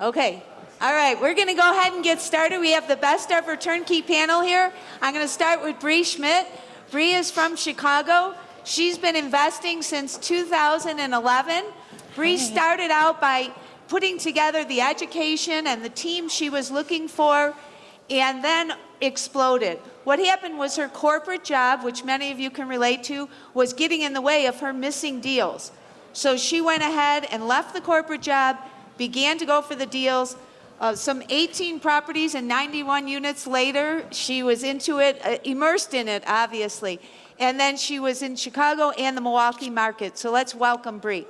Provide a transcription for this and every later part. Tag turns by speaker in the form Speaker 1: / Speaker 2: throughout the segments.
Speaker 1: Okay. All right, we're going to go ahead and get started. We have the best ever turnkey panel here. I'm going to start with Bree Schmidt. Bree is from Chicago. She's been investing since 2011. Bree started out by putting together the education and the team she was looking for, and then exploded. What happened was her corporate job, which many of you can relate to, was getting in the way of her missing deals. So she went ahead and left the corporate job, began to go for the deals. Some 18 properties and 91 units later, she was into it, immersed in it, obviously. And then she was in Chicago and the Milwaukee market. So let's welcome Bree.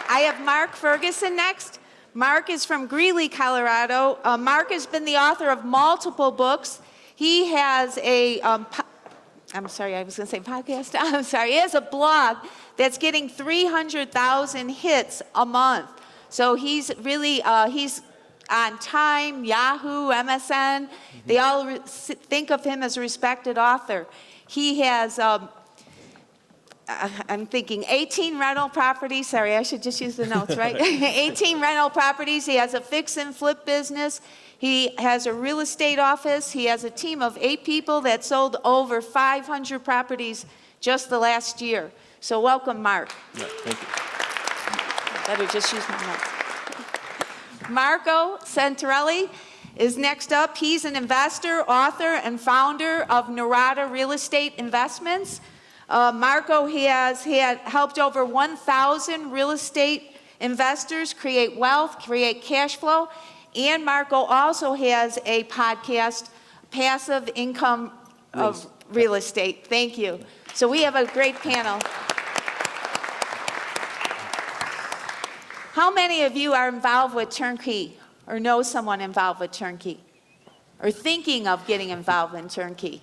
Speaker 1: I have Mark Ferguson next. Mark is from Greeley, Colorado. Mark has been the author of multiple books. He has a, podcast. I'm sorry, he has a blog that's getting 300,000 hits a month. So he's really, he's on Time, Yahoo, MSN. They all think of him as a respected author. He has, I'm thinking 18 rental properties. Sorry, I should just use the notes, right? 18 rental properties. He has a fix and flip business. He has a real estate office. He has a team of 8 people that sold over 500 properties just the last year. So welcome, Mark.
Speaker 2: Yeah, thank you.
Speaker 1: Better just use my notes. Marco Santarelli is next up. He's an investor, author, and founder of Narada Real Estate Investments. Marco has helped over 1,000 real estate investors create wealth, create cash flow, and Marco also has a podcast, Passive Income of Real Estate. Thank you. So we have a great panel. How many of you are involved with Turnkey or know someone involved with Turnkey or thinking of getting involved in Turnkey?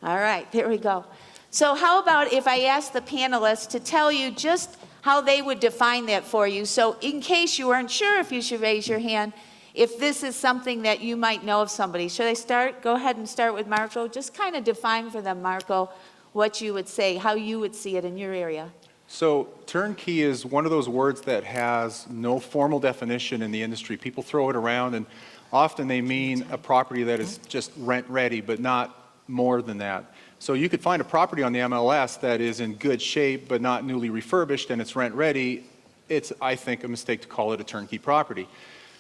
Speaker 1: All right, there we go. So how about if I ask the panelists to tell you just how they would define that for you? So in case you weren't sure if you should raise your hand, if this is something that you might know of somebody. Should I start? Go ahead and start with Marco. Just kind of define for them, Marco, what you would say, how you would see it in your area.
Speaker 2: So turnkey is one of those words that has no formal definition in the industry. People throw it around, and often they mean a property that is just rent ready, but not more than that. So you could find a property on the MLS that is in good shape, but not newly refurbished, and it's rent ready. It's, I think, a mistake to call it a turnkey property.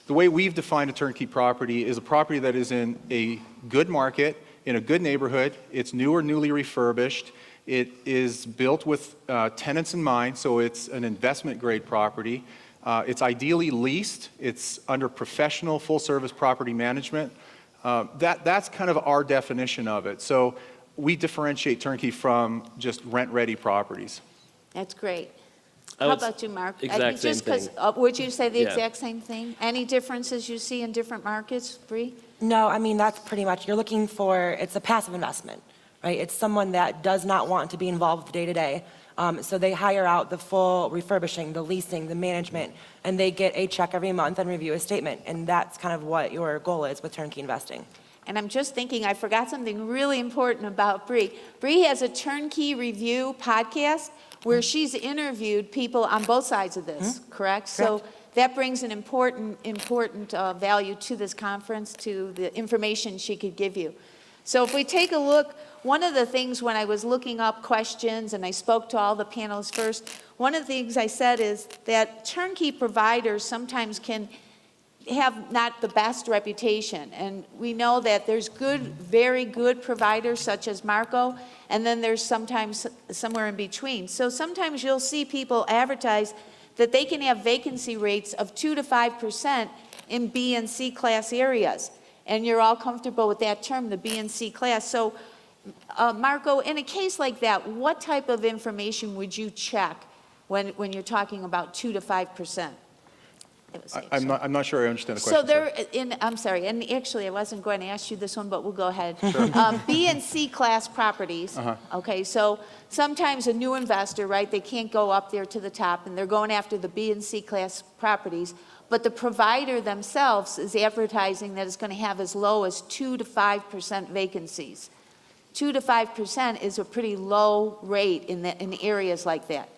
Speaker 2: The way we've defined a turnkey property is a property that is in a good market, in a good neighborhood. It's new or newly refurbished. It is built with tenants in mind, so it's an investment grade property. It's ideally leased. It's under professional full-service property management. That's kind of our definition of it. So we differentiate turnkey from just rent-ready properties.
Speaker 1: That's great. How about you, Mark?
Speaker 3: Exact same thing.
Speaker 1: Would you say the
Speaker 3: Yeah.
Speaker 1: exact same thing? Any differences you see in different markets, Bree?
Speaker 4: No, I mean, that's pretty much, you're looking for, it's a passive investment, right? It's someone that does not want to be involved with day-to-day. So they hire out the full refurbishing, the leasing, the management, and they get a check every month and review a statement. And that's kind of what your goal is with turnkey investing.
Speaker 1: And I'm just thinking, I forgot something really important about Bree. Bree has a turnkey review podcast where she's interviewed people on both sides of this, correct? So that brings an important value to this conference, to the information she could give you. So if we take a look, one of the things when I was looking up questions and I spoke to all the panelists first, one of the things I said is that turnkey providers sometimes can have not the best reputation. And we know that there's good, very good providers such as Marco, and then there's sometimes somewhere in between. So sometimes you'll see people advertise that they can have vacancy rates of 2 to 5% in B and C class areas. And you're all comfortable with that term, the B and C class. So Marco, in a case like that, what type of information would you check when you're talking about 2 to 5%?
Speaker 2: I'm not sure I understand the question.
Speaker 1: So I'm sorry, and actually I wasn't going to ask you this one, but we'll go ahead. Sure. B and C class properties, okay, so sometimes a new investor, right, they can't go up there to the top and they're going after the B and C class properties, but the provider themselves is advertising that it's going to have as low as 2 to 5% vacancies. 2 to 5% is a pretty low rate in areas like that.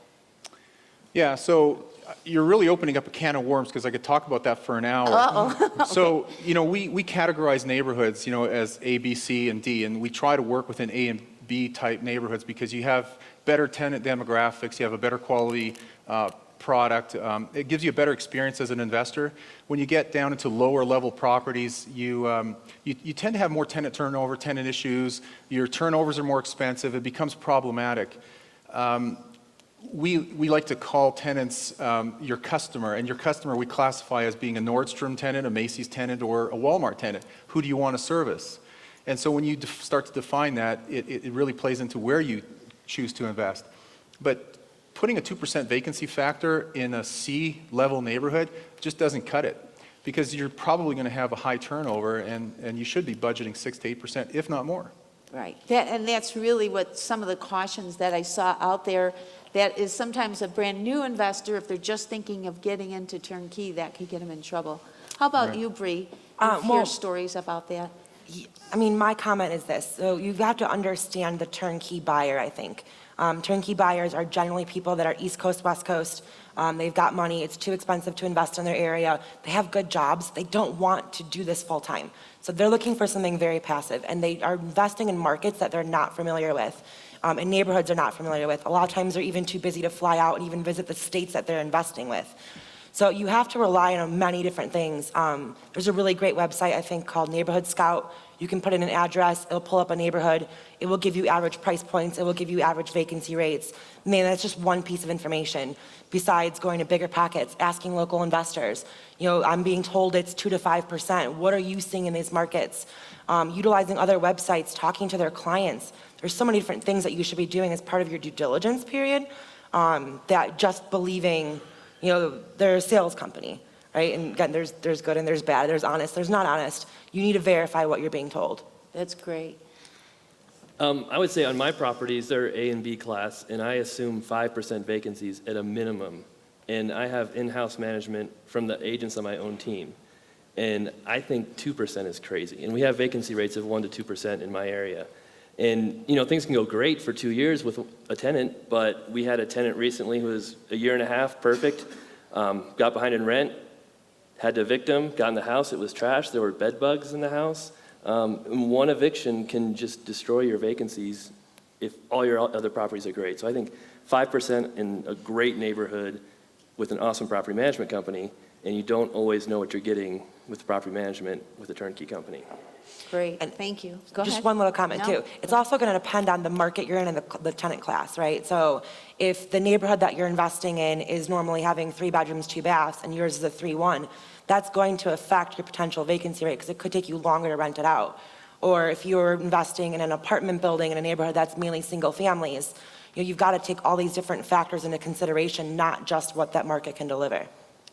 Speaker 2: Yeah, so you're really opening up a can of worms because I could talk about that for an hour.
Speaker 1: Uh-oh.
Speaker 2: So, we categorize neighborhoods, as A, B, C, and D, and we try to work within A and B type neighborhoods because you have better tenant demographics, you have a better quality product. It gives you a better experience as an investor. When you get down into lower level properties, you tend to have more tenant turnover, tenant issues. Your turnovers are more expensive. It becomes problematic. We like to call tenants your customer, and your customer we classify as being a Nordstrom tenant, a Macy's tenant, or a Walmart tenant. Who do you want to service? And so when you start to define that, it really plays into where you choose to invest. But putting a 2% vacancy factor in a C-level neighborhood just doesn't cut it, because you're probably going to have a high turnover, and you should be budgeting 6 to 8%, if not more.
Speaker 1: Right. And that's really what some of the cautions that I saw out there, that is sometimes a brand new investor, if they're just thinking of getting into turnkey, that could get them in trouble. How about
Speaker 2: Right.
Speaker 1: you, Bree?
Speaker 4: Well-
Speaker 1: You hear stories about that?
Speaker 4: I mean, my comment is this. So you have to understand the turnkey buyer, I think. Turnkey buyers are generally people that are East Coast, West Coast. They've got money. It's too expensive to invest in their area. They have good jobs. They don't want to do this full time. So they're looking for something very passive, and they are investing in markets that they're not familiar with, and neighborhoods they're not familiar with. A lot of times they're even too busy to fly out and even visit the states that they're investing with. So you have to rely on many different things. There's a really great website, I think, called Neighborhood Scout. You can put in an address, it'll pull up a neighborhood, it will give you average price points, it will give you average vacancy rates. I mean, that's just one piece of information, besides going to bigger pockets, asking local investors. I'm being told it's 2 to 5%. What are you seeing in these markets? Utilizing other websites, talking to their clients. There's so many different things that you should be doing as part of your due diligence period, that just believing, they're a sales company. Right? And again, there's good and there's bad, there's honest, there's not honest. You need to verify what you're being told.
Speaker 1: That's great.
Speaker 3: I would say on my properties, they're A and B class, and I assume 5% vacancies at a minimum. And I have in-house management from the agents on my own team. And I think 2% is crazy. And we have vacancy rates of 1 to 2% in my area. And, things can go great for 2 years with a tenant, but we had a tenant recently who was a year and a half, perfect, got behind in rent, had to evict him, got in the house, it was trash, there were bed bugs in the house. And one eviction can just destroy your vacancies if all your other properties are great. So I think 5% in a great neighborhood with an awesome property management company, and you don't always know what you're getting with property management with a turnkey company.
Speaker 1: Great. Thank you. Go ahead.
Speaker 4: Just one little comment,
Speaker 1: No?
Speaker 4: too. It's also going to depend on the market you're in and the tenant class, right? So if the neighborhood that you're investing in is normally having 3 bedrooms, 2 baths, and yours is a 3-1, that's going to affect your potential vacancy rate because it could take you longer to rent it out. Or if you're investing in an apartment building in a neighborhood that's mainly single families, you've got to take all these different factors into consideration, not just what that market can deliver.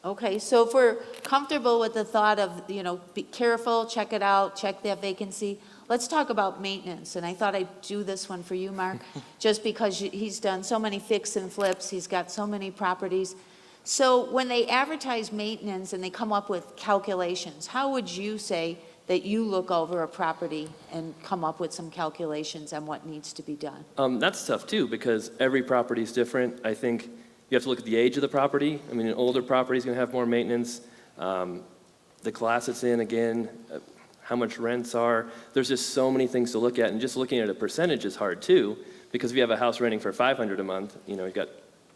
Speaker 1: Okay, so if we're comfortable with the thought of, be careful, check it out, check that vacancy, let's talk about maintenance. And I thought I'd do this one for you, Mark, just because he's done so many fix and flips, he's got so many properties. So when they advertise maintenance and they come up with calculations, how would you say that you look over a property and come up with some calculations on what needs to be done?
Speaker 3: That's tough too, because every property is different. I think you have to look at the age of the property. I mean, an older property is going to have more maintenance. The class it's in, again, how much rents are. There's just so many things to look at, and just looking at a percentage is hard too, because if you have a house renting for $500 a month, you've got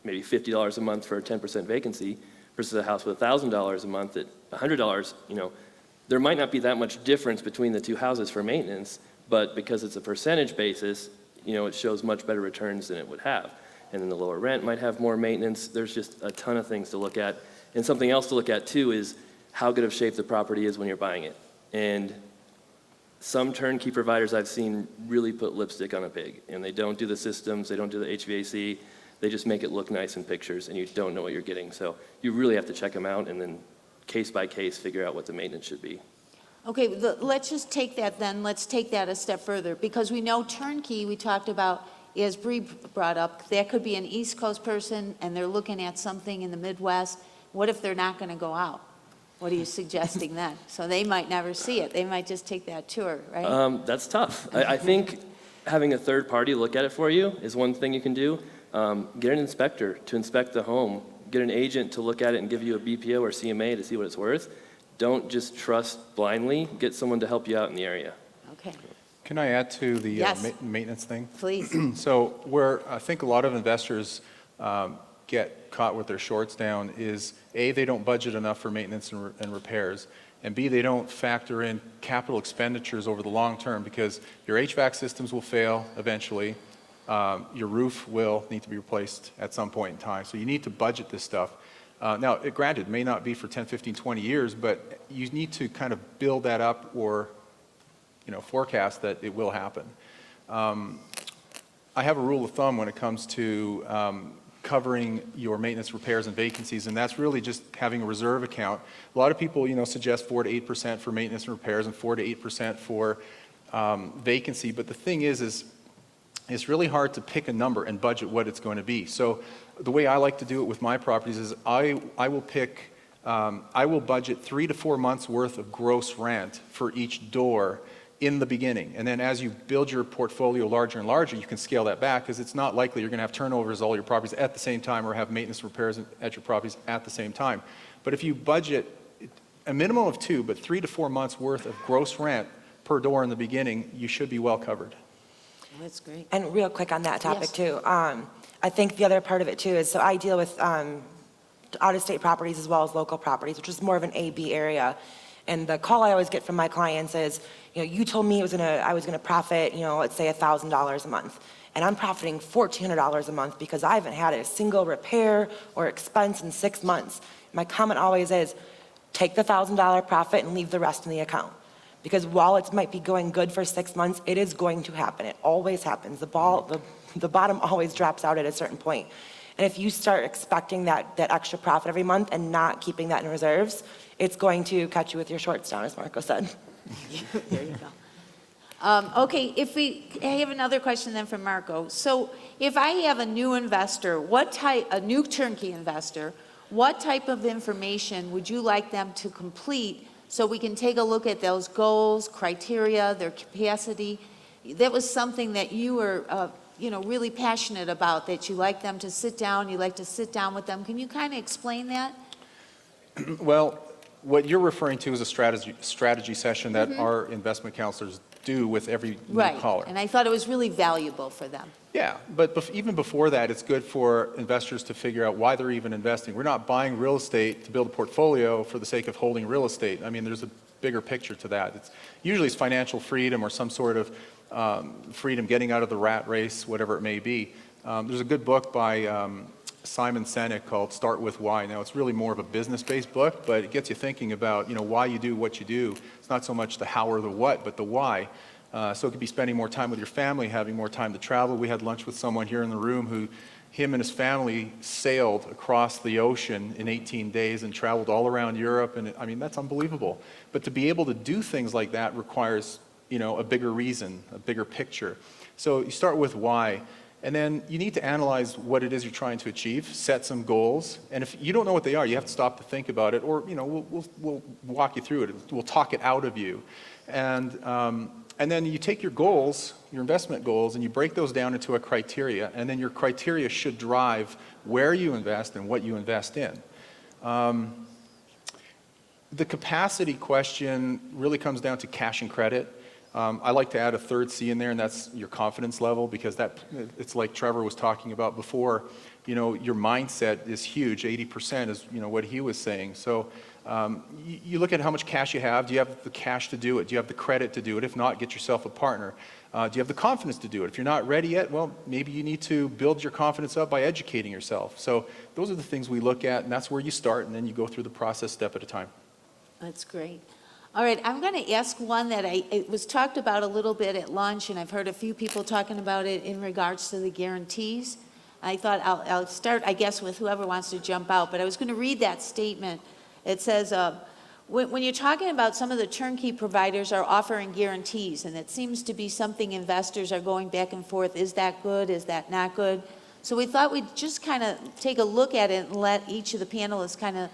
Speaker 3: maybe $50 a month for a 10% vacancy versus a house with $1,000 a month at $100, there might not be that much difference between the two houses for maintenance, but because it's a percentage basis, it shows much better returns than it would have. And then the lower rent might have more maintenance. There's just a ton of things to look at. And something else to look at too is how good of shape the property is when you're buying it. And some turnkey providers I've seen really put lipstick on a pig, and they don't do the systems, they don't do the HVAC, they just make it look nice in pictures, and you don't know what you're getting. So you really have to check them out and then case by case figure out what the maintenance should be.
Speaker 1: Okay, let's just take that then, let's take that a step further, because we know turnkey, we talked about, as Bree brought up, that could be an East Coast person and they're looking at something in the Midwest. What if they're not going to go out? What are you suggesting then? So they might never see it. They might just take that tour, right?
Speaker 3: That's tough. I think having a third party look at it for you is one thing you can do. Get an inspector to inspect the home get an agent to look at it and give you a BPO or CMA to see what it's worth. Don't just trust blindly. Get someone to help you out in the area.
Speaker 1: Okay,
Speaker 2: Can I add to the
Speaker 1: Yes.
Speaker 2: maintenance thing?
Speaker 1: please.
Speaker 2: So where I think a lot of investors get caught with their shorts down is, A, they don't budget enough for maintenance and repairs, and B, they don't factor in capital expenditures over the long term, because your HVAC systems will fail eventually. Your roof will need to be replaced at some point in time. So you need to budget this stuff. Now, granted, it may not be for 10, 15, 20 years, but you need to kind of build that up or forecast that it will happen. I have a rule of thumb when it comes to covering your maintenance, repairs, and vacancies, and that's really just having a reserve account. A lot of people, suggest 4 to 8% for maintenance and repairs and 4 to 8% for vacancy, but the thing is it's really hard to pick a number and budget what it's going to be. So the way I like to do it with my properties is I will budget 3 to 4 months worth of gross rent for each door in the beginning. And then as you build your portfolio larger and larger, you can scale that back, because it's not likely you're going to have turnovers all your properties at the same time or have maintenance repairs at your properties at the same time. But if you budget a minimum of 2, but 3 to 4 months worth of gross rent per door in the beginning, you should be well covered.
Speaker 1: That's great.
Speaker 4: And real quick on that topic
Speaker 1: Yes.
Speaker 4: too, I think the other part of it too is, so I deal with out-of-state properties as well as local properties, which is more of an A-B area. And the call I always get from my clients is, you told me I was gonna profit, let's say $1,000 a month. And I'm profiting $1,400 a month because I haven't had a single repair or expense in 6 months. My comment always is, take the $1,000 profit and leave the rest in the account. Because while it might be going good for 6 months, it is going to happen. It always happens. The bottom always drops out at a certain point. And if you start expecting that extra profit every month and not keeping that in reserves, it's going to catch you with your shorts down, as Marco said.
Speaker 1: There you go. Okay, I have another question then from Marco. So if I have a new investor, a new turnkey investor, what type of information would you like them to complete so we can take a look at those goals, criteria, their capacity? That was something that you were, really passionate about, that you like them to sit down, you like to sit down with them. Can you kind of explain that?
Speaker 2: Well, what you're referring to is a strategy session that our investment counselors do with every new
Speaker 1: Right,
Speaker 2: caller.
Speaker 1: and I thought it was really valuable for them.
Speaker 2: Yeah, but even before that, it's good for investors to figure out why they're even investing. We're not buying real estate to build a portfolio for the sake of holding real estate. I mean, there's a bigger picture to that. Usually it's financial freedom or some sort of freedom, getting out of the rat race, whatever it may be. There's a good book by Simon Sinek called Start With Why. Now, it's really more of a business-based book, but it gets you thinking about, why you do what you do. It's not so much the how or the what, but the why. So it could be spending more time with your family, having more time to travel. We had lunch with someone here in the room who, him and his family sailed across the ocean in 18 days and traveled all around Europe. And I mean, that's unbelievable. But to be able to do things like that requires, a bigger reason, a bigger picture. So you start with why. And then you need to analyze what it is you're trying to achieve, set some goals. And if you don't know what they are, you have to stop to think about it, or, we'll walk you through it. We'll talk it out of you. And then you take your goals, your investment goals, and you break those down into a criteria, and then your criteria should drive where you invest and what you invest in. The capacity question really comes down to cash and credit. I like to add a third C in there, and that's your confidence level, because it's like Trevor was talking about before. Your mindset is huge. 80% is what he was saying. So you look at how much cash you have. Do you have the cash to do it? Do you have the credit to do it? If not, get yourself a partner. Do you have the confidence to do it? If you're not ready yet, well, maybe you need to build your confidence up by educating yourself. So those are the things we look at, and that's where you start, and then you go through the process step at a time.
Speaker 1: That's great. All right, I'm going to ask one that it was talked about a little bit at lunch, and I've heard a few people talking about it in regards to the guarantees. I thought I'll start, I guess, with whoever wants to jump out, but I was going to read that statement. It says, when you're talking about some of the turnkey providers are offering guarantees, and it seems to be something investors are going back and forth, is that good, is that not good? So we thought we'd just kind of take a look at it and let each of the panelists kind of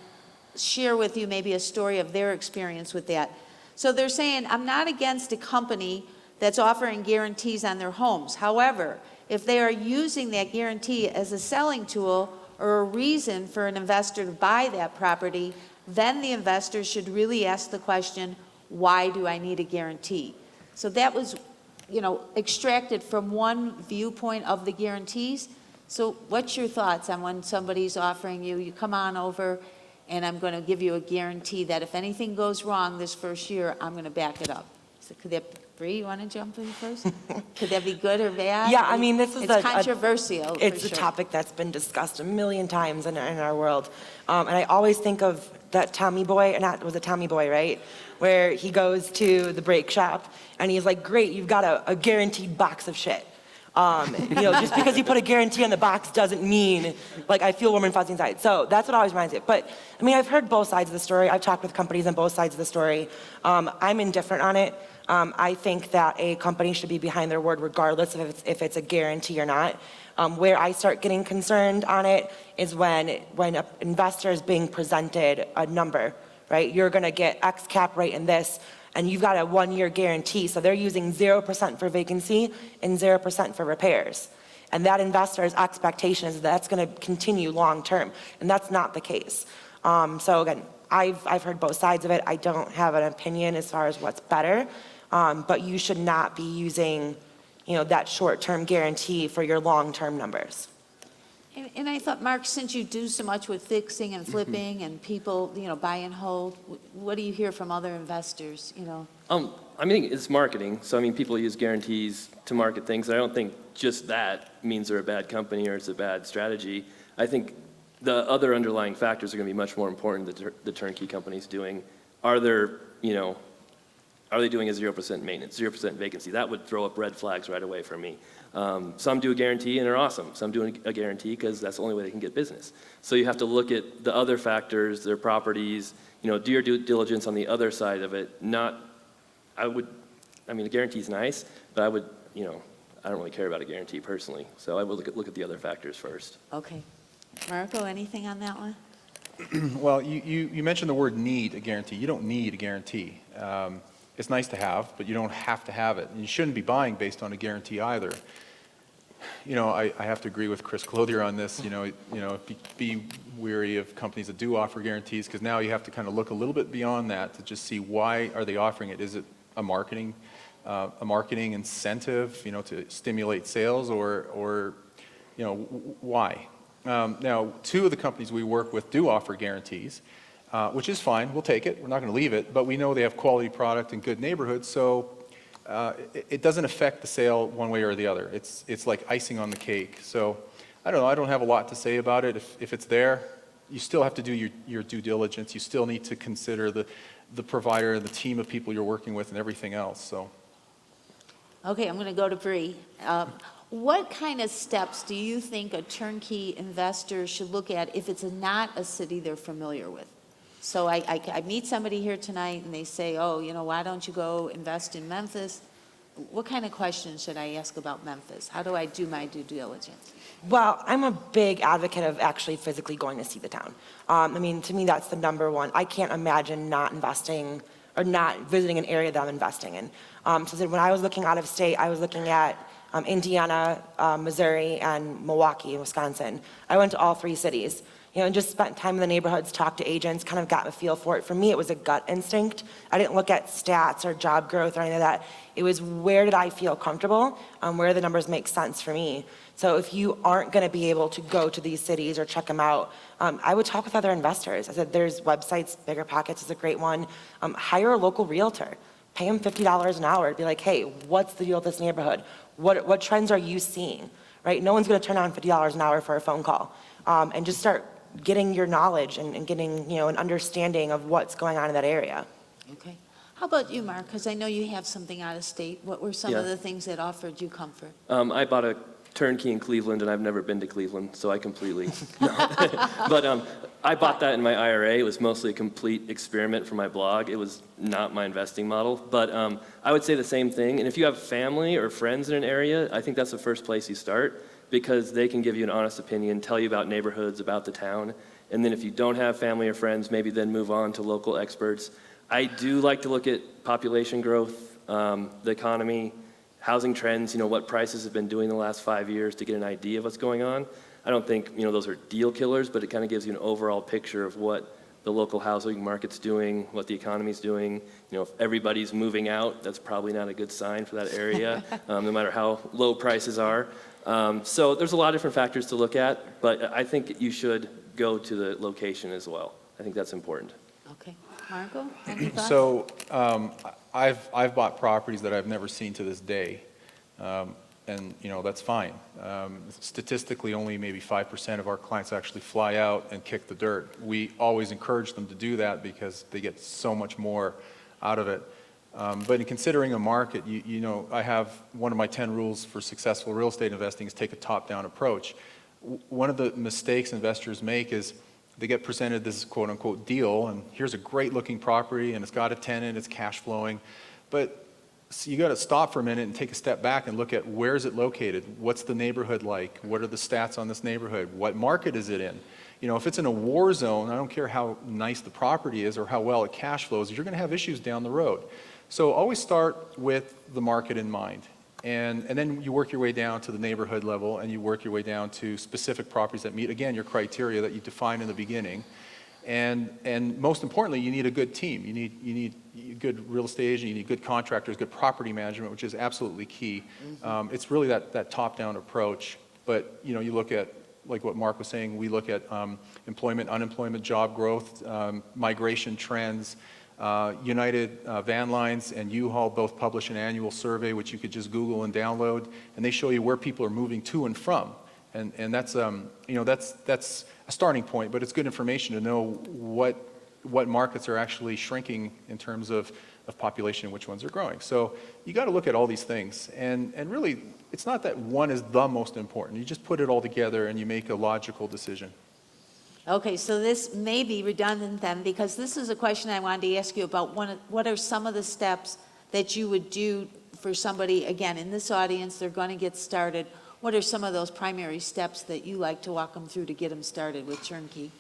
Speaker 1: share with you maybe a story of their experience with that. So they're saying, I'm not against a company that's offering guarantees on their homes. However, if they are using that guarantee as a selling tool or a reason for an investor to buy that property, then the investor should really ask the question, why do I need a guarantee? So that was, extracted from one viewpoint of the guarantees. So what's your thoughts on when somebody's offering you come on over and I'm going to give you a guarantee that if anything goes wrong this first year, I'm going to back it up? So could that, Bree, you want to jump in first? Could that be good or bad?
Speaker 4: Yeah, I mean, this is
Speaker 1: it's controversial.
Speaker 4: It's
Speaker 1: for
Speaker 4: a
Speaker 1: sure.
Speaker 4: topic that's been discussed a million times in our world. And I always think of that Tommy Boy, it was a Tommy Boy, right? Where he goes to the brake shop and he's like, great, you've got a guaranteed box of shit. Just because you put a guarantee on the box doesn't mean, like, I feel warm and fuzzy inside. So that's what always reminds me. But, I mean, I've heard both sides of the story. I've talked with companies on both sides of the story. I'm indifferent on it. I think that a company should be behind their word regardless of if it's a guarantee or not. Where I start getting concerned on it is when an investor is being presented a number, right? You're going to get X cap rate in this, and you've got a 1-year guarantee. So they're using 0% for vacancy and 0% for repairs. And that investor's expectation is that's going to continue long term, and that's not the case. So again, I've heard both sides of it. I don't have an opinion as far as what's better, but you should not be using that short-term guarantee for your long-term numbers.
Speaker 1: And I thought, Mark, since you do so much with fixing and flipping and people, buy and hold, what do you hear from other investors,
Speaker 3: I mean, it's marketing. So, I mean, people use guarantees to market things. I don't think just that means they're a bad company or it's a bad strategy. I think the other underlying factors are going to be much more important that the turnkey company's doing. Are they doing a 0% maintenance, 0% vacancy? That would throw up red flags right away for me. Some do a guarantee and are awesome. Some do a guarantee because that's the only way they can get business. So you have to look at the other factors, their properties, do your due diligence on the other side of it. A guarantee is nice, but I don't really care about a guarantee personally. So I would look at the other factors first.
Speaker 1: Okay. Marco, anything on that one?
Speaker 2: Well, you mentioned the word need a guarantee. You don't need a guarantee. It's nice to have, but you don't have to have it. And you shouldn't be buying based on a guarantee either. I have to agree with Chris Clothier on this. Be wary of companies that do offer guarantees, because now you have to kind of look a little bit beyond that to just see why are they offering it. Is it a marketing incentive, to stimulate sales, or why? Now, 2 of the companies we work with do offer guarantees, which is fine. We'll take it. We're not going to leave it, but we know they have quality product in good neighborhoods, so it doesn't affect the sale one way or the other. It's like icing on the cake. So I don't know. I don't have a lot to say about it. If it's there, you still have to do your due diligence. You still need to consider the provider, the team of people you're working with, and everything else. So.
Speaker 1: Okay, I'm going to go to Bree. What kind of steps do you think a turnkey investor should look at if it's not a city they're familiar with? So I meet somebody here tonight and they say, why don't you go invest in Memphis? What kind of questions should I ask about Memphis? How do I do my due diligence?
Speaker 4: Well, I'm a big advocate of actually physically going to see the town. To me, that's the number one. I can't imagine not investing or not visiting an area that I'm investing in. So when I was looking out of state, I was looking at Indiana, Missouri, and Milwaukee, Wisconsin. I went to all 3 cities. And just spent time in the neighborhoods, talked to agents, kind of got a feel for it. For me, it was a gut instinct. I didn't look at stats or job growth or any of that. It was where did I feel comfortable, where the numbers make sense for me. So if you aren't going to be able to go to these cities or check them out, I would talk with other investors. I said there's websites, Bigger Pockets is a great one. Hire a local realtor. Pay them $50 an hour. Be like, hey, what's the deal with this neighborhood? What trends are you seeing? Right? No one's going to turn on $50 an hour for a phone call. And just start getting your knowledge and getting, an understanding of what's going on in that area.
Speaker 1: Okay. How about you, Mark? Because I know you have something out of state. What were some of
Speaker 3: Yeah.
Speaker 1: the things that offered you comfort?
Speaker 3: I bought a turnkey in Cleveland, and I've never been to Cleveland, so I completely. But I bought that in my IRA. It was mostly a complete experiment for my blog. It was not my investing model. But I would say the same thing. And if you have family or friends in an area, I think that's the first place you start, because they can give you an honest opinion, tell you about neighborhoods, about the town. And then if you don't have family or friends, maybe then move on to local experts. I do like to look at population growth, the economy, housing trends, what prices have been doing the last 5 years to get an idea of what's going on. I don't think, those are deal killers, but it kind of gives you an overall picture of what the local housing market's doing, what the economy's doing. If everybody's moving out, that's probably not a good sign for that area, no matter how low prices are. So there's a lot of different factors to look at, but I think you should go to the location as well. I think that's important.
Speaker 1: Okay. Marco, any thoughts?
Speaker 2: So I've bought properties that I've never seen to this day, and that's fine. Statistically, only maybe 5% of our clients actually fly out and kick the dirt. We always encourage them to do that because they get so much more out of it. But in considering a market, I have one of my 10 rules for successful real estate investing is take a top-down approach. One of the mistakes investors make is they get presented this quote-unquote deal, and here's a great-looking property, and it's got a tenant, it's cash flowing, but so you got to stop for a minute and take a step back and look at where is it located, what's the neighborhood like, what are the stats on this neighborhood, what market is it in? If it's in a war zone, I don't care how nice the property is or how well it cash flows, you're going to have issues down the road. So always start with the market in mind. And then you work your way down to the neighborhood level, and you work your way down to specific properties that meet, again, your criteria that you define in the beginning. And most importantly, you need a good team. You need good real estate agent, you need good contractors, good property management, which is absolutely key. It's really that top-down approach. But you look at, like what Mark was saying, we look at employment, unemployment, job growth, migration trends. United Van Lines and U-Haul both publish an annual survey, which you could just Google and download, and they show you where people are moving to and from. And that's that's a starting point, but it's good information to know what markets are actually shrinking in terms of population and which ones are growing. So you got to look at all these things, and really it's not that one is the most important. You just put it all together and you make a logical decision.
Speaker 1: Okay, so this may be redundant then, because this is a question I wanted to ask you about. What are some of the steps that you would do for somebody, again, in this audience, they're going to get started. What are some of those primary steps that you like to walk them through to get them started with Turnkey?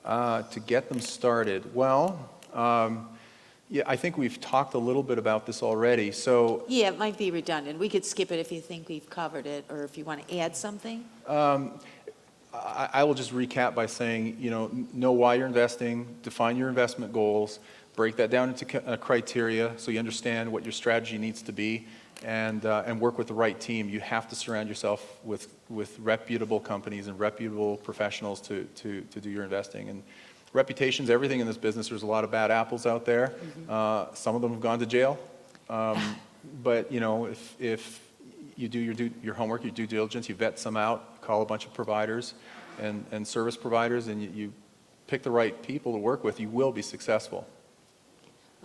Speaker 2: To get them started, well, yeah, I think we've talked a little bit about this already. So
Speaker 1: Yeah, it might be redundant. We could skip it if you think we've covered it, or if you want to add something.
Speaker 2: I will just recap by saying, know why you're investing, define your investment goals, break that down into criteria so you understand what your strategy needs to be, and work with the right team. You have to surround yourself with reputable companies and reputable professionals to do your investing. And reputation's everything in this business. There's a lot of bad apples out there. Some of them have gone to jail. But if you do your homework, your due diligence, you vet some out, call a bunch of providers and service providers, and you pick the right people to work with, you will be successful.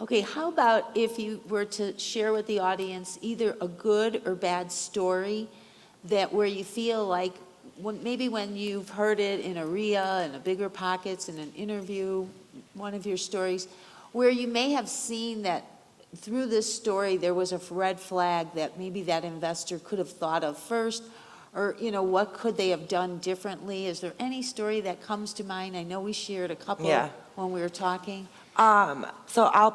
Speaker 1: Okay, how about if you were to share with the audience either a good or bad story that where you feel like maybe when you've heard it in a RIA, in a Bigger Pockets, in an interview, one of your stories, where you may have seen that through this story there was a red flag that maybe that investor could have thought of first, or what could they have done differently? Is there any story that comes to mind? I know we shared a couple when we were talking.
Speaker 4: So I'll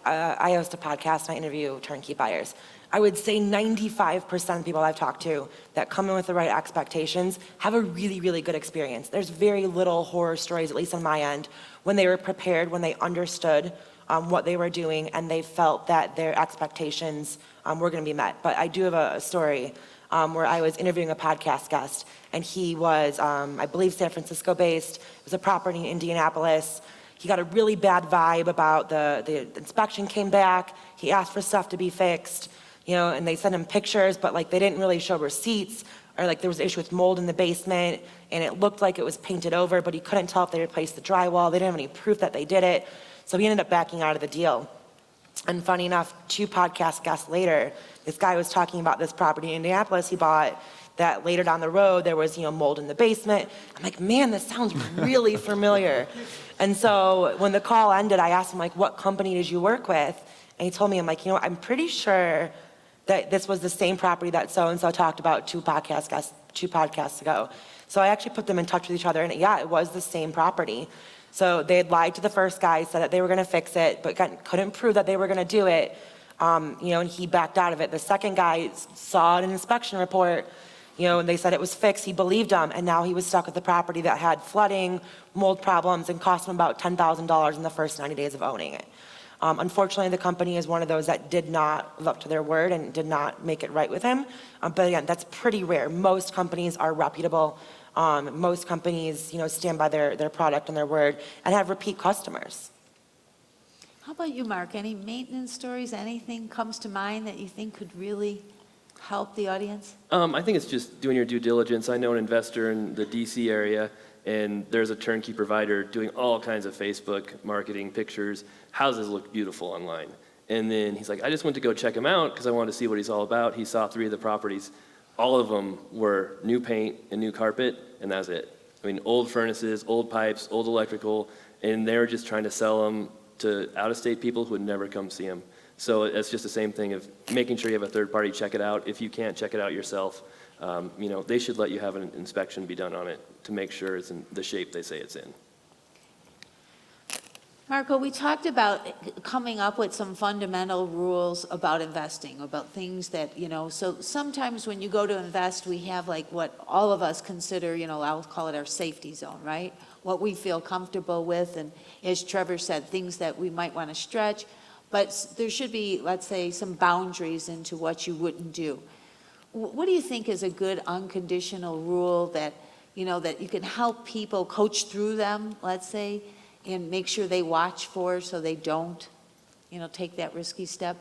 Speaker 4: I host a podcast and I interview turnkey buyers. I would say 95% of people I've talked to that come in with the right expectations have a really, really good experience. There's very little horror stories, at least on my end, when they were prepared, when they understood what they were doing, and they felt that their expectations were going to be met. But I do have a story where I was interviewing a podcast guest, and he was, I believe, San Francisco based. It was a property in Indianapolis. He got a really bad vibe about the inspection came back. He asked for stuff to be fixed, and they sent him pictures, but they didn't really show receipts, or there was an issue with mold in the basement, and it looked like it was painted over, but he couldn't tell if they replaced the drywall. They didn't have any proof that they did it. So he ended up backing out of the deal. And funny enough, 2 podcast guests later, this guy was talking about this property in Indianapolis he bought, that later down the road there was mold in the basement. I'm like, man, this sounds really familiar. And so when the call ended, I asked him, what company did you work with? And he told me, I'm pretty sure that this was the same property that so-and-so talked about 2 podcasts ago. So I actually put them in touch with each other, and yeah, it was the same property. So they had lied to the first guy, said that they were going to fix it, but couldn't prove that they were going to do it, and he backed out of it. The second guy saw an inspection report, And they said it was fixed, he believed them, and now he was stuck with a property that had flooding, mold problems, and cost him about $10,000 in the first 90 days of owning it. Unfortunately, the company is one of those that did not live up to their word and did not make it right with him. But again, that's pretty rare. Most companies are reputable. Most companies, stand by their product and their word and have repeat customers.
Speaker 1: How about you, Mark? Any maintenance stories, anything comes to mind that you think could really help the audience?
Speaker 3: I think it's just doing your due diligence. I know an investor in the DC area, and there's a turnkey provider doing all kinds of Facebook marketing, pictures. Houses look beautiful online. And then he's like, I just went to go check him out because I wanted to see what he's all about. He saw 3 of the properties. All of them were new paint and new carpet, and that was it. I mean, old furnaces, old pipes, old electrical, and they were just trying to sell them to out-of-state people who would never come see them. So it's just the same thing of making sure you have a third party check it out. If you can't check it out yourself, they should let you have an inspection be done on it to make sure it's in the shape they say it's in.
Speaker 1: Marco, we talked about coming up with some fundamental rules about investing, about things that, so sometimes when you go to invest, we have like what all of us consider, I'll call it our safety zone, right? What we feel comfortable with, and as Trevor said, things that we might want to stretch, but there should be, let's say, some boundaries into what you wouldn't do. What do you think is a good unconditional rule that, that you can help people coach through them, let's say, and make sure they watch for so they don't, take that risky step?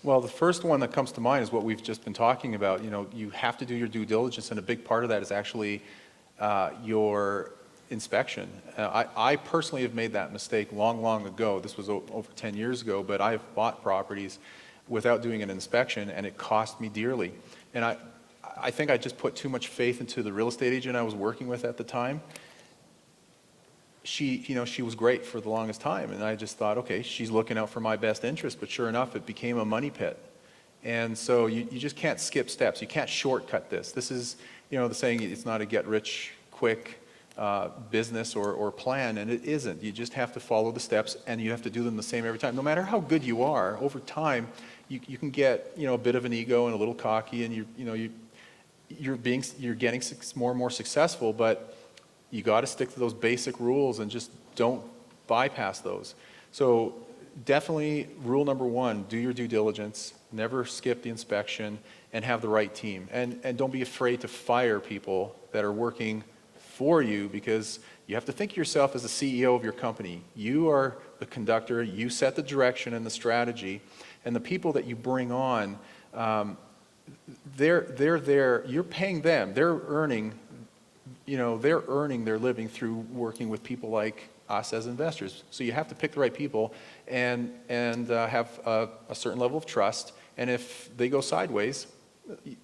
Speaker 2: Well, the first one that comes to mind is what we've just been talking about. You have to do your due diligence, and a big part of that is actually your inspection. I personally have made that mistake long ago. This was over 10 years ago, but I've bought properties without doing an inspection, and it cost me dearly. And I think I just put too much faith into the real estate agent I was working with at the time. She was great for the longest time, and I just thought, okay, she's looking out for my best interest, but sure enough, it became a money pit. And so you just can't skip steps. You can't shortcut this. This is, the saying, it's not a get-rich-quick business or plan, and it isn't. You just have to follow the steps, and you have to do them the same every time. No matter how good you are, over time, you can get, a bit of an ego and a little cocky, and you're getting more and more successful, but you got to stick to those basic rules and just don't bypass those. So definitely rule number 1, do your due diligence, never skip the inspection, and have the right team. And don't be afraid to fire people that are working for you, because you have to think of yourself as the CEO of your company. You are the conductor, you set the direction and the strategy, and the people that you bring on, they're there, you're paying them, they're earning their living through working with people like us as investors. So you have to pick the right people and have a certain level of trust, and if they go sideways,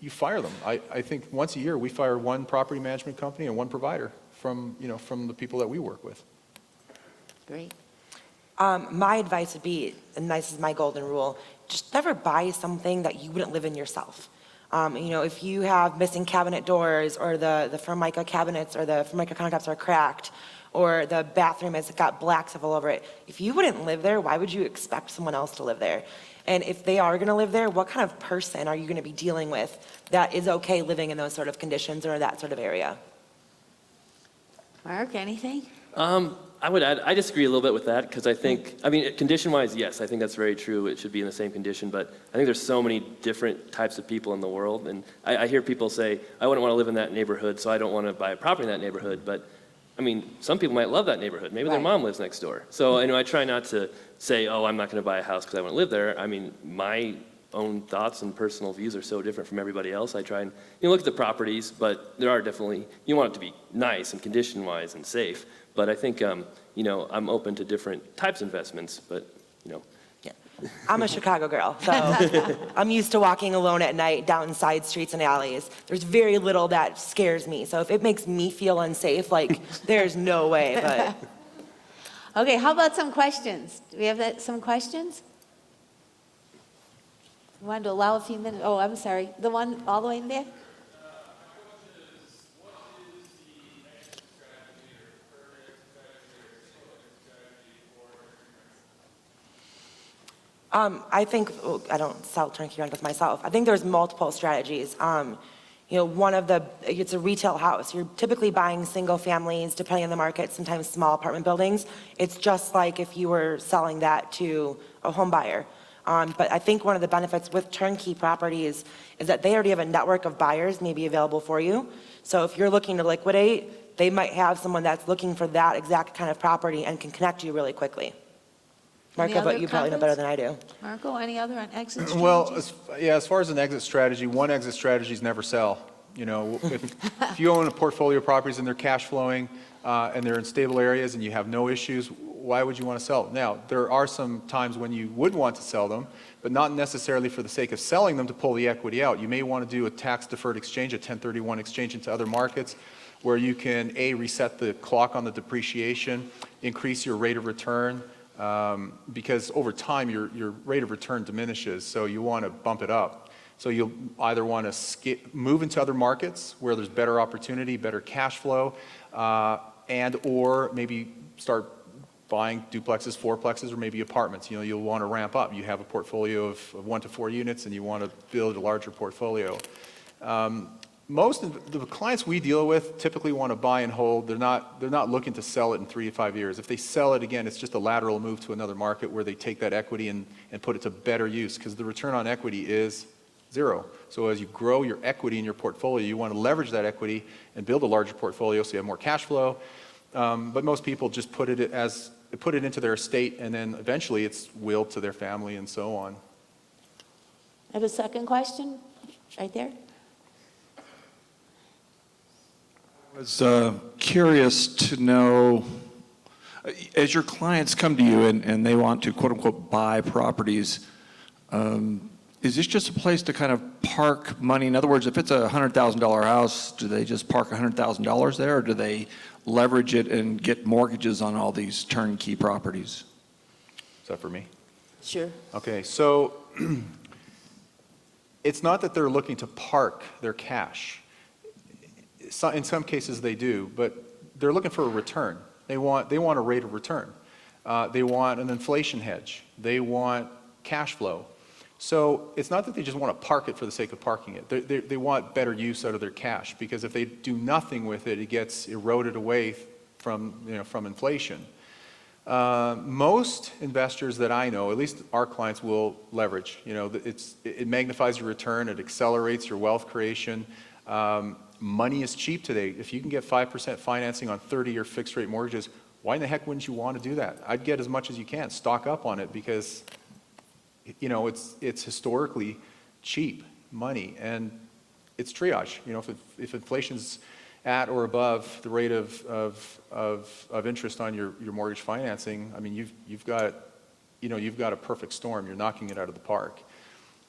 Speaker 2: you fire them. I think once a year we fire 1 property management company and 1 provider from the people that we work with.
Speaker 1: Great.
Speaker 4: My advice would be, and this is my golden rule, just never buy something that you wouldn't live in yourself. If you have missing cabinet doors, or the Formica cabinets or the Formica countertops are cracked, or the bathroom has got black stuff all over it, if you wouldn't live there, why would you expect someone else to live there? And if they are going to live there, what kind of person are you going to be dealing with that is okay living in those sort of conditions or that sort of area?
Speaker 1: Mark, anything?
Speaker 3: I would add, I disagree a little bit with that, because I think, condition-wise, yes, I think that's very true. It should be in the same condition, but I think there's so many different types of people in the world, and I hear people say, I wouldn't want to live in that neighborhood, so I don't want to buy a property in that neighborhood, but some people might love that neighborhood. Maybe their mom lives next door. So I try not to say, oh, I'm not going to buy a house because I want to live there. My own thoughts and personal views are so different from everybody else. I try and look at the properties, but there are definitely, you want it to be nice and condition-wise and safe. But I think, I'm open to different types of investments, but,
Speaker 4: Yeah. I'm a Chicago girl, so I'm used to walking alone at night down side streets and alleys. There's very little that scares me. So if it makes me feel unsafe, there's no way, but.
Speaker 1: Okay, how about some questions? Do we have some questions? You wanted to allow a few minutes? Oh, I'm sorry. The one all the way in there? I think, I don't sell turnkey rentals myself. I think there's multiple strategies.
Speaker 4: it's a retail house. You're typically buying single families, depending on the market, sometimes small apartment buildings. It's just like if you were selling that to a home buyer. But I think one of the benefits with turnkey properties is that they already have a network of buyers maybe available for you. So if you're looking to liquidate, they might have someone that's looking for that exact kind of property and can connect you really quickly.
Speaker 1: Any
Speaker 4: Marco,
Speaker 1: other
Speaker 4: but you probably know better
Speaker 1: comments?
Speaker 4: than I do.
Speaker 1: Marco, any other on exit strategies?
Speaker 2: Well, as far as an exit strategy, one exit strategy is never sell. If you own a portfolio of properties and they're cash flowing and they're in stable areas and you have no issues, why would you want to sell them? Now, there are some times when you would want to sell them, but not necessarily for the sake of selling them to pull the equity out. You may want to do a tax-deferred exchange, a 1031 exchange into other markets, where you can, A, reset the clock on the depreciation, increase your rate of return, because over time your rate of return diminishes, so you want to bump it up. So you'll either want to move into other markets where there's better opportunity, better cash flow, and or maybe start buying duplexes, fourplexes, or maybe apartments. You'll want to ramp up. You have a portfolio of 1 to 4 units and you want to build a larger portfolio. Most of the clients we deal with typically want to buy and hold. They're not looking to sell it in 3 to 5 years. If they sell it, again, it's just a lateral move to another market where they take that equity and put it to better use, because the return on equity is 0. So as you grow your equity in your portfolio, you want to leverage that equity and build a larger portfolio so you have more cash flow. But most people just put it into their estate, and then eventually it's willed to their family and so on.
Speaker 1: I have a second question, right there.
Speaker 5: I was curious to know, as your clients come to you and they want to quote unquote buy properties, is this just a place to kind of park money? In other words, if it's a $100,000 house, do they just park $100,000 there, or do they leverage it and get mortgages on all these turnkey properties?
Speaker 2: Is that for me?
Speaker 1: Sure.
Speaker 2: Okay, so it's not that they're looking to park their cash. In some cases they do, but they're looking for a return. They want a rate of return. They want an inflation hedge. They want cash flow. So it's not that they just want to park it for the sake of parking it. They want better use out of their cash, because if they do nothing with it, it gets eroded away from inflation. Most investors that I know, at least our clients, will leverage. It magnifies your return. It accelerates your wealth creation. Money is cheap today. If you can get 5% financing on 30-year fixed-rate mortgages, why in the heck wouldn't you want to do that? I'd get as much as you can. Stock up on it, because it's historically cheap money, and it's triage. If inflation's at or above the rate of interest on your mortgage financing, I mean, you've got a perfect storm. You're knocking it out of the park.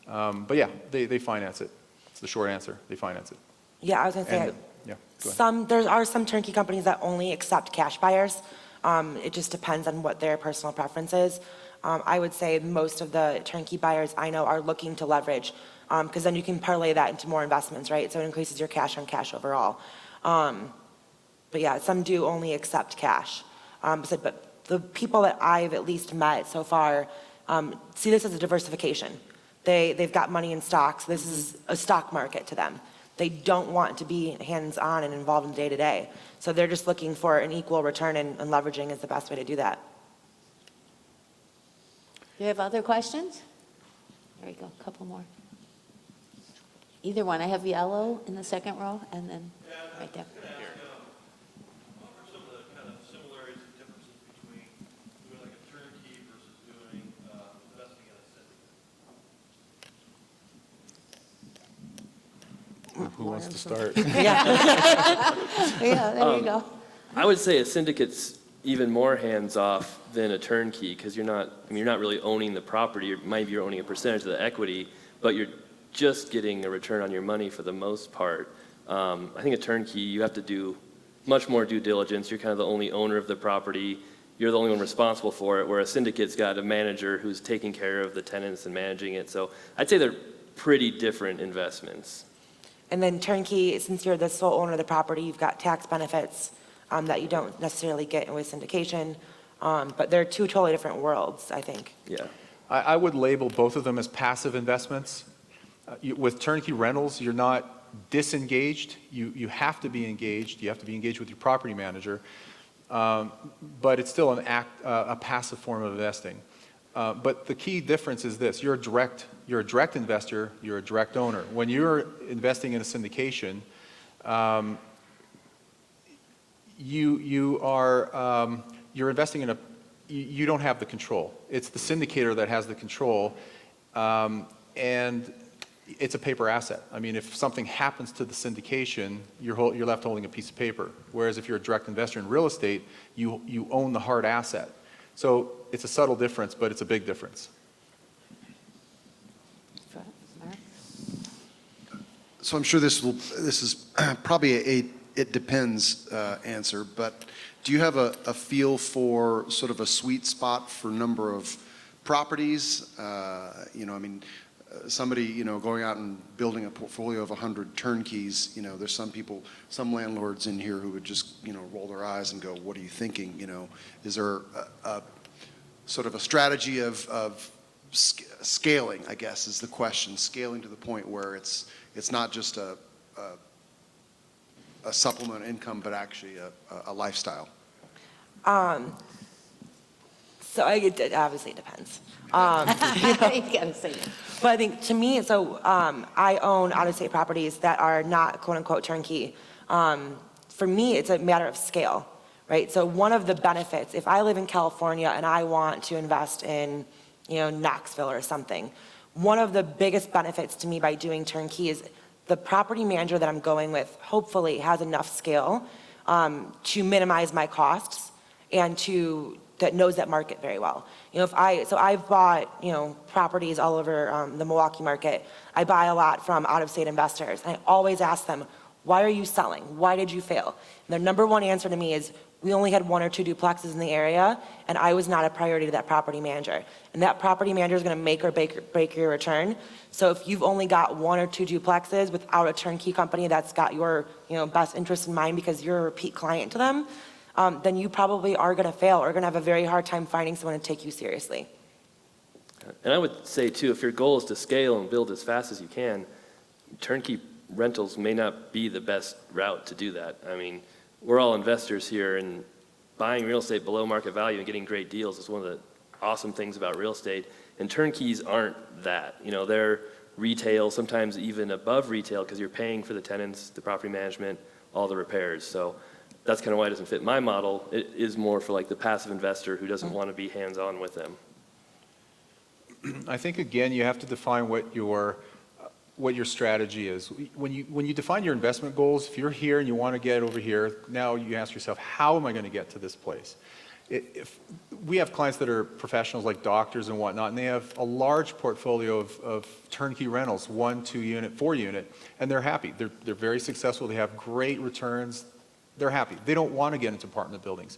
Speaker 2: But yeah, they finance it. It's the short answer. They finance it.
Speaker 4: Yeah, I was going to say,
Speaker 2: Yeah, go ahead.
Speaker 4: there are some turnkey companies that only accept cash buyers. It just depends on what their personal preference is. I would say most of the turnkey buyers I know are looking to leverage, because then you can parlay that into more investments, right? So it increases your cash on cash overall. But yeah, some do only accept cash. But the people that I've at least met so far see this as a diversification. They've got money in stocks. This is a stock market to them. They don't want to be hands-on and involved in day-to-day. So they're just looking for an equal return, and leveraging is the best way to do that.
Speaker 1: Do you have other questions? There we go, a couple more. Either one. I have yellow in the second row, and then right there.
Speaker 6: What are some of the kind of similarities and differences between doing like a turnkey versus doing investing in a syndicate?
Speaker 2: Who wants to start?
Speaker 1: Yeah, there you go.
Speaker 3: I would say a syndicate's even more hands-off than a turnkey, because you're not really owning the property. Maybe you're owning a percentage of the equity, but you're just getting a return on your money for the most part. I think a turnkey, you have to do much more due diligence. You're kind of the only owner of the property. You're the only one responsible for it, where a syndicate's got a manager who's taking care of the tenants and managing it. So I'd say they're pretty different investments.
Speaker 4: And then turnkey, since you're the sole owner of the property, you've got tax benefits that you don't necessarily get with syndication. But they're two totally different worlds, I think.
Speaker 3: Yeah.
Speaker 2: I would label both of them as passive investments. With turnkey rentals, you're not disengaged. You have to be engaged. You have to be engaged with your property manager. But it's still a passive form of investing. But the key difference is this: you're a direct investor. You're a direct owner. When you're investing in a syndication, you're investing in you don't have the control. It's the syndicator that has the control, and it's a paper asset. I mean, if something happens to the syndication, you're left holding a piece of paper. Whereas if you're a direct investor in real estate, you own the hard asset. So it's a subtle difference, but it's a big difference.
Speaker 7: So I'm sure this is probably it depends answer, but do you have a feel for sort of a sweet spot for number of properties? Somebody, going out and building a portfolio of 100 turnkeys, there's some landlords in here who would just, roll their eyes and go, what are you thinking? Is there a sort of a strategy of scaling, I guess, is the question, scaling to the point where it's not just a supplement income, but actually a lifestyle?
Speaker 4: So it obviously depends.
Speaker 1: You gotta say that.
Speaker 4: But I think to me, I own out-of-state properties that are not quote-unquote turnkey. For me, it's a matter of scale, right? So one of the benefits, if I live in California and I want to invest in, Knoxville or something, one of the biggest benefits to me by doing turnkey is the property manager that I'm going with hopefully has enough scale to minimize my costs and that knows that market very well. I've bought, properties all over the Milwaukee market. I buy a lot from out-of-state investors. And I always ask them, why are you selling? Why did you fail? And their number one answer to me is, we only had 1 or 2 duplexes in the area, and I was not a priority to that property manager. And that property manager is going to make or break your return. So if you've only got 1 or 2 duplexes without a turnkey company that's got your, best interest in mind because you're a repeat client to them, then you probably are going to fail or going to have a very hard time finding someone to take you seriously.
Speaker 3: And I would say, too, if your goal is to scale and build as fast as you can, turnkey rentals may not be the best route to do that. I mean, we're all investors here, and buying real estate below market value and getting great deals is one of the awesome things about real estate. And turnkeys aren't that. They're retail, sometimes even above retail, because you're paying for the tenants, the property management, all the repairs. So that's kind of why it doesn't fit my model. It is more for like the passive investor who doesn't want to be hands-on with them.
Speaker 2: I think, again, you have to define what your strategy is. When you define your investment goals, if you're here and you want to get over here, now you ask yourself, how am I going to get to this place? If we have clients that are professionals like doctors and whatnot, and they have a large portfolio of turnkey rentals, 1, 2 unit, 4 unit, and they're happy. They're very successful. They have great returns. They're happy. They don't want to get into apartment buildings.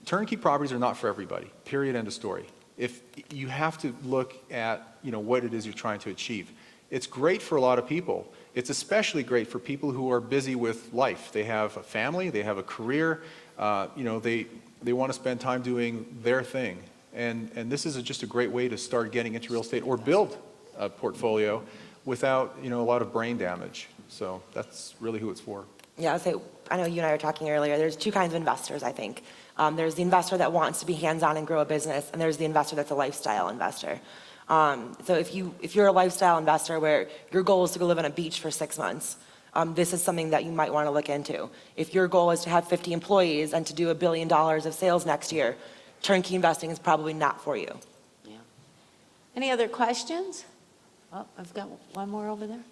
Speaker 2: Turnkey properties are not for everybody, period, end of story. If you have to look at, what it is you're trying to achieve. It's great for a lot of people. It's especially great for people who are busy with life. They have a family, they have a career, they want to spend time doing their thing. And this is just a great way to start getting into real estate or build a portfolio without, a lot of brain damage. So that's really who it's for.
Speaker 4: Yeah, I know you and I were talking earlier, there's 2 kinds of investors, I think. There's the investor that wants to be hands-on and grow a business, and there's the investor that's a lifestyle investor. So if you're a lifestyle investor where your goal is to go live on a beach for 6 months, this is something that you might want to look into. If your goal is to have 50 employees and to do $1 billion of sales next year, turnkey investing is probably not for you.
Speaker 1: Yeah. Any other questions? Oh, I've got one more over there.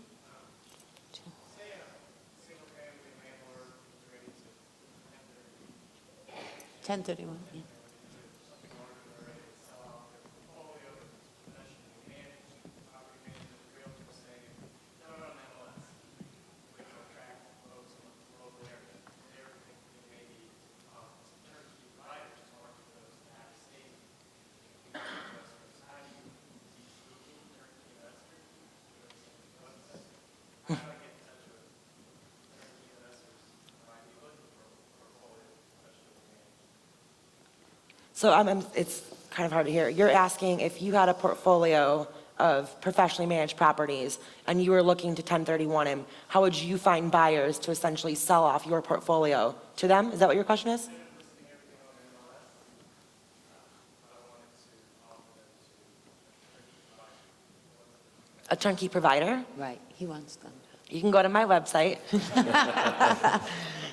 Speaker 1: 1031. Yeah.
Speaker 4: So it's kind of hard to hear. You're asking if you had a portfolio of professionally managed properties, and you were looking to 1031 him, how would you find buyers to essentially sell off your portfolio to them? Is that what your question is? A turnkey provider?
Speaker 1: Right, he wants them.
Speaker 4: You can go to my website,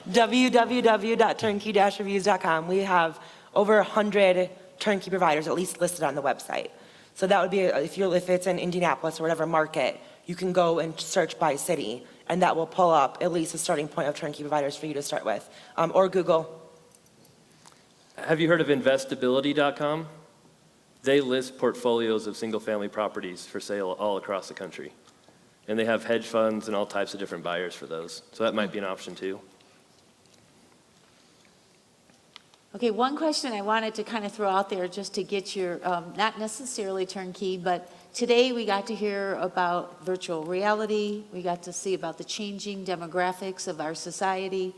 Speaker 4: www.turnkey-reviews.com. We have over 100 turnkey providers at least listed on the website. So that would be, if it's in Indianapolis or whatever market, you can go and search by city, and that will pull up at least a starting point of turnkey providers for you to start with, or Google.
Speaker 3: Have you heard of investability.com? They list portfolios of single-family properties for sale all across the country. And they have hedge funds and all types of different buyers for those. So that might be an option too.
Speaker 1: Okay, one question I wanted to kind of throw out there just to get your, not necessarily turnkey, but today we got to hear about virtual reality. We got to see about the changing demographics of our society.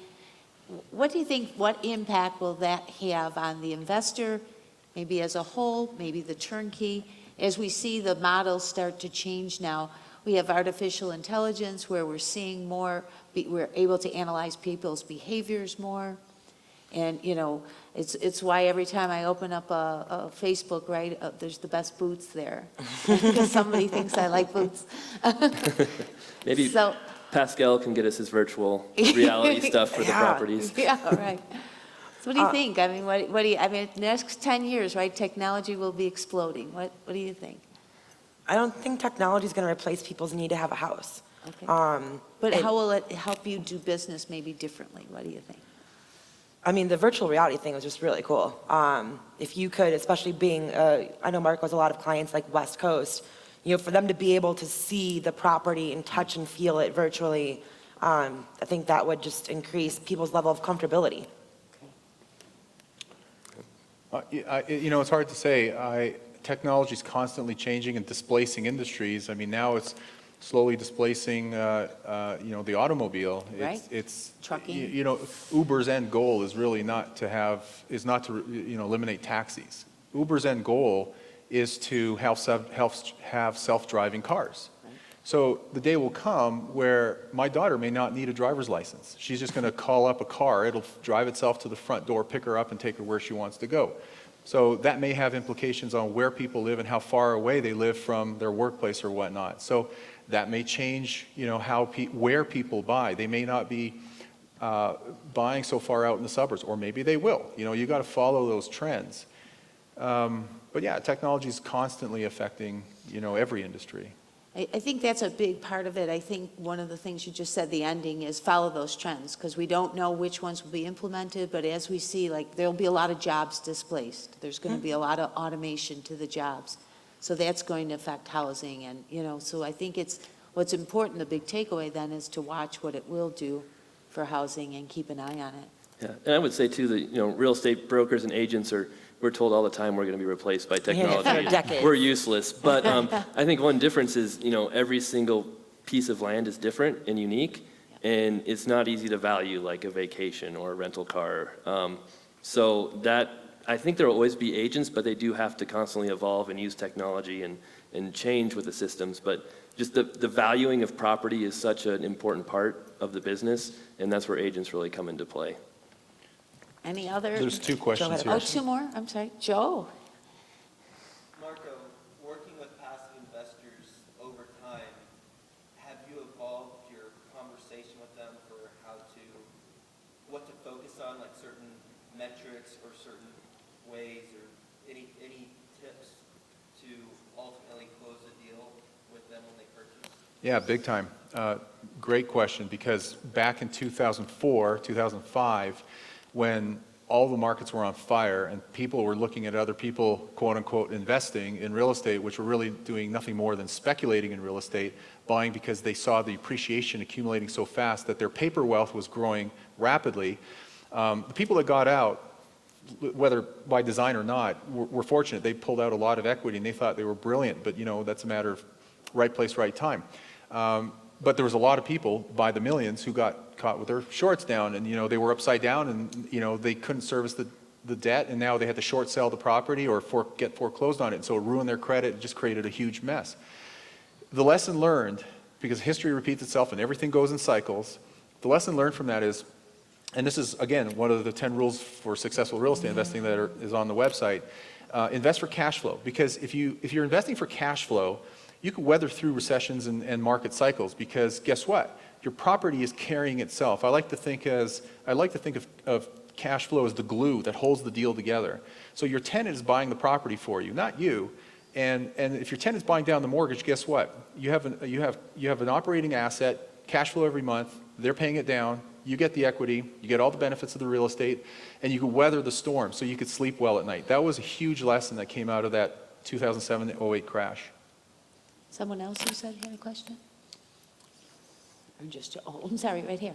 Speaker 1: What do you think, what impact will that have on the investor, maybe as a whole, maybe the turnkey, as we see the models start to change now? We have artificial intelligence where we're seeing more, we're able to analyze people's behaviors more. And, you know, it's why every time I open up a Facebook, right, there's the best boots there. Because somebody thinks I like boots.
Speaker 3: Maybe
Speaker 1: So,
Speaker 3: Pascal can get us his virtual reality stuff for the properties.
Speaker 1: yeah, right. So what do you think? I mean, what do you, I mean, the next 10 years, right, technology will be exploding. What do you think?
Speaker 4: I don't think technology is going to replace people's need to have a house.
Speaker 1: Okay. But how will it help you do business maybe differently? What do you think?
Speaker 4: I mean, the virtual reality thing was just really cool. If you could, especially being, I know Mark has a lot of clients like West Coast, you know, for them to be able to see the property and touch and feel it virtually, I think that would just increase people's level of comfortability.
Speaker 2: You know, it's hard to say. Technology is constantly changing and displacing industries. I mean, now it's slowly displacing, you know, the automobile.
Speaker 1: Right.
Speaker 2: It's
Speaker 1: Trucking.
Speaker 2: You know, Uber's end goal is really not to you know, eliminate taxis. Uber's end goal is to have self-driving cars.
Speaker 1: Right.
Speaker 2: So the day will come where my daughter may not need a driver's license. She's just going to call up a car. It'll drive itself to the front door, pick her up, and take her where she wants to go. So that may have implications on where people live and how far away they live from their workplace or whatnot. So that may change, you know, where people buy. They may not be buying so far out in the suburbs, or maybe they will. You know, you got to follow those trends. But yeah, technology is constantly affecting, you know, every industry.
Speaker 1: I think that's a big part of it. I think one of the things you just said, the ending, is follow those trends, because we don't know which ones will be implemented, but as we see, like, there'll be a lot of jobs displaced. There's going to be a lot of automation to the jobs. So that's going to affect housing, and, you know, so I think what's important, the big takeaway then, is to watch what it will do for housing and keep an eye on it.
Speaker 3: Yeah, and I would say too that, you know, real estate brokers and agents we're told all the time we're going to be replaced by technology.
Speaker 4: For decades.
Speaker 3: We're useless. But I think one difference is, you know, every single piece of land is different and unique, and it's not easy to value like a vacation or a rental car. So that, I think there will always be agents, but they do have to constantly evolve and use technology and change with the systems. But just the valuing of property is such an important part of the business, and that's where agents really come into play.
Speaker 1: Any other?
Speaker 2: There's two questions here.
Speaker 1: Oh, two more? I'm sorry. Joe?
Speaker 8: Marco, working with passive investors over time, have you evolved your conversation with them for what to focus on, like certain metrics or certain ways, or any tips to ultimately close a deal with them when they purchase?
Speaker 2: Yeah, big time. Great question, because back in 2004, 2005, when all the markets were on fire and people were looking at other people, quote unquote, investing in real estate, which were really doing nothing more than speculating in real estate, buying because they saw the appreciation accumulating so fast that their paper wealth was growing rapidly. The people that got out, whether by design or not, were fortunate. They pulled out a lot of equity and they thought they were brilliant, but you know, that's a matter of right place, right time. But there was a lot of people, by the millions, who got caught with their shorts down, and you know, they were upside down, and you know, they couldn't service the debt, and now they had to short sell the property or get foreclosed on it, and so it ruined their credit, it just created a huge mess. The lesson learned, because history repeats itself and everything goes in cycles, the lesson learned from that is, and this is, again, one of the 10 rules for successful real estate investing that is on the website, invest for cash flow. Because if you're investing for cash flow, you can weather through recessions and market cycles, because guess what? Your property is carrying itself. I like to think of cash flow as the glue that holds the deal together. So your tenant is buying the property for you, not you. And if your tenant's buying down the mortgage, guess what? You have an operating asset, cash flow every month. They're paying it down. You get the equity. You get all the benefits of the real estate, and you can weather the storm, so you could sleep well at night. That was a huge lesson that came out of that 2007-08 crash.
Speaker 1: Someone else who said had a question? Or just, oh, I'm sorry, right here.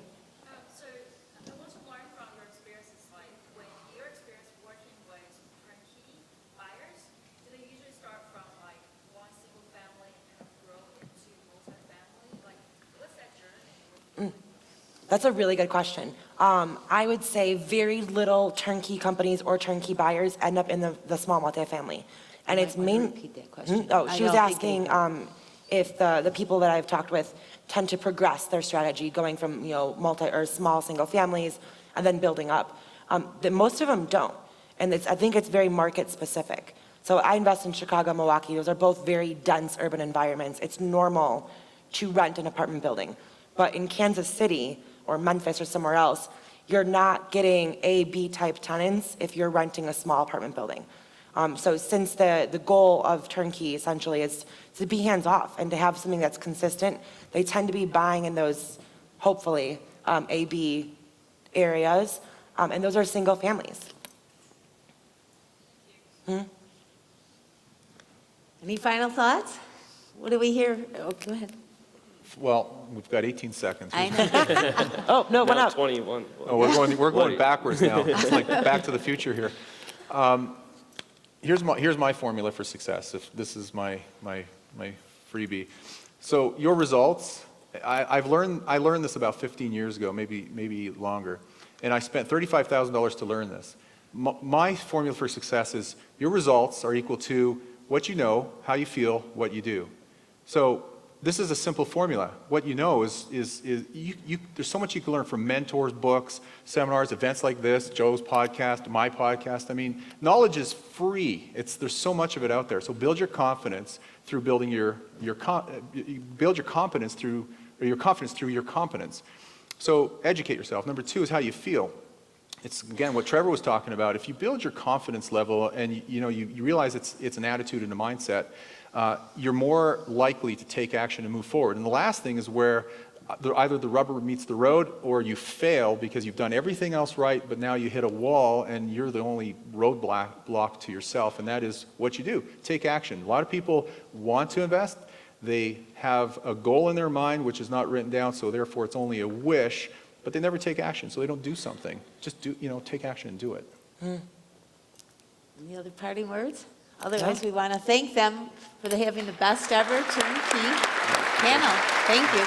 Speaker 9: So I want to learn from your experiences, like when your experience working with turnkey buyers, do they usually start from like one single family and grow into multi-family? Like, what's that journey?
Speaker 4: That's a really good question. I would say very little turnkey companies or turnkey buyers end up in the small multifamily. And
Speaker 1: You
Speaker 4: it's
Speaker 1: might wanna
Speaker 4: main.
Speaker 1: repeat that question.
Speaker 4: Oh,
Speaker 1: I
Speaker 4: she was
Speaker 1: don't think
Speaker 4: asking if the people that I've talked with tend to progress their strategy, going from, multi or small single families and then building up. Most of them don't. And I think it's very market specific. So I invest in Chicago, Milwaukee. Those are both very dense urban environments. It's normal to rent an apartment building. But in Kansas City or Memphis or somewhere else, you're not getting A, B type tenants if you're renting a small apartment building. So since the goal of turnkey essentially is to be hands off and to have something that's consistent, they tend to be buying in those, hopefully, A, B areas, and those are single families.
Speaker 1: Any final thoughts? What do we hear? Oh, go ahead.
Speaker 2: Well, we've got 18 seconds.
Speaker 1: I know.
Speaker 4: Oh, no, went
Speaker 3: Now
Speaker 4: up.
Speaker 3: 21.
Speaker 2: Oh, we're going backwards now. It's like Back to the Future here. Here's my formula for success. If this is my freebie. So your results. I learned this about 15 years ago, maybe longer, and I spent $35,000 to learn this. My formula for success is your results are equal to what you know, how you feel, what you do. So this is a simple formula. What you know is there's so much you can learn from mentors, books, seminars, events like this, Joe's podcast, my podcast. I mean, knowledge is free. There's so much of it out there. So build your confidence through building your confidence through your competence. So educate yourself. Number 2 is how you feel. It's, again, what Trevor was talking about. If you build your confidence level and you realize it's an attitude and a mindset, you're more likely to take action and move forward. And the last thing is where either the rubber meets the road or you fail because you've done everything else right, but now you hit a wall and you're the only roadblock to yourself, and that is what you do. Take action. A lot of people want to invest. They have a goal in their mind which is not written down, so therefore it's only a wish, but they never take action, so they don't do something. Just take action and do it.
Speaker 1: Any other parting words? Otherwise, we want to thank them for having the best ever turnkey panel. Thank you.